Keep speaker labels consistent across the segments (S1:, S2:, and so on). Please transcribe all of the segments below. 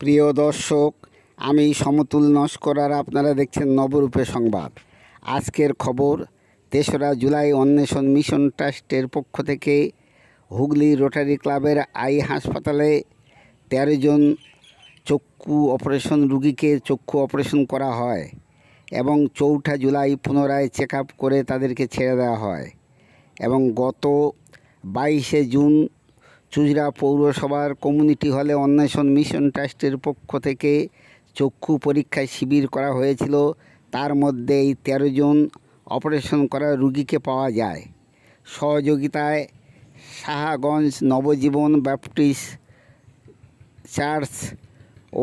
S1: প্রিয় দর্শক, আমি সমতুল নস্কর আর আপনারা দেখছেন নবরূপে সংবাদ। আজকের খবর, ৩রা জুলাই অন্বেষণ মিশন ট্রাস্টের পক্ষ থেকে হুগলি রোটারি ক্লাবের আই হাসপাতালে ১৩ জন চক্ষু অপারেশন রুগীকে চক্ষু অপারেশন করা হয় এবং ৪ঠা জুলাই পুনরায় চেক আপ করে তাদেরকে ছেড়ে দেওয়া হয় এবং গত ২২শে জুন চুঁচুড়া পৌরসভার কমিউনিটি হলে অন্বেষণ মিশন ট্রাস্টের পক্ষ থেকে চক্ষু পরীক্ষায় শিবির করা হয়েছিল। তার মধ্যে এই ১৩ জন অপারেশন করা রুগীকে পাওয়া যায়। সহযোগিতায় সাহাগঞ্জ নবজীবন ব্যাপটিস্ট চার্চ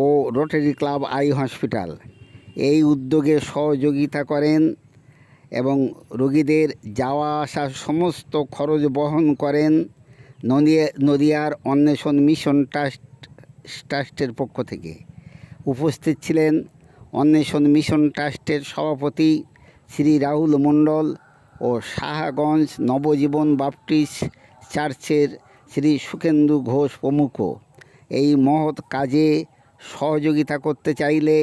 S1: ও রোটারি ক্লাব আই হসপিটাল এই উদ্যোগে সহযোগিতা করেন এবং রোগীদের যাওয়া আসা সমস্ত খরচ বহন করেন নদিয়ার অন্বেষণ মিশন ট্রাস্টের পক্ষ থেকে। উপস্থিত ছিলেন অন্বেষণ মিশন ট্রাস্টের সভাপতি শ্রী রাহুল মণ্ডল ও সাহাগঞ্জ নবজীবন বাপটিস্ট চার্চের শ্রী সুখেন্দু ঘোষ প্রমুখ। এই মহৎ কাজে সহযোগিতা করতে চাইলে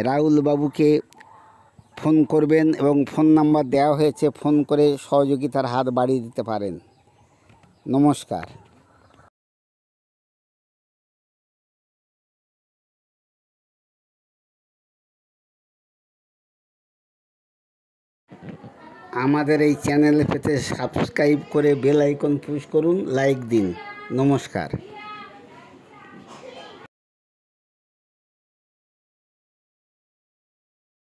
S1: রাহুল বাবুকে ফোন করবেন এবং ফোন নাম্বার দেওয়া হয়েছে, ফোন করে সহযোগিতার হাত বাড়িয়ে দিতে পারেন। নমস্কার। আমাদের এই চ্যানেল পেতে সাবস্ক্রাইব করে বেল আইকন পুশ করুন, লাইক দিন। নমস্কার।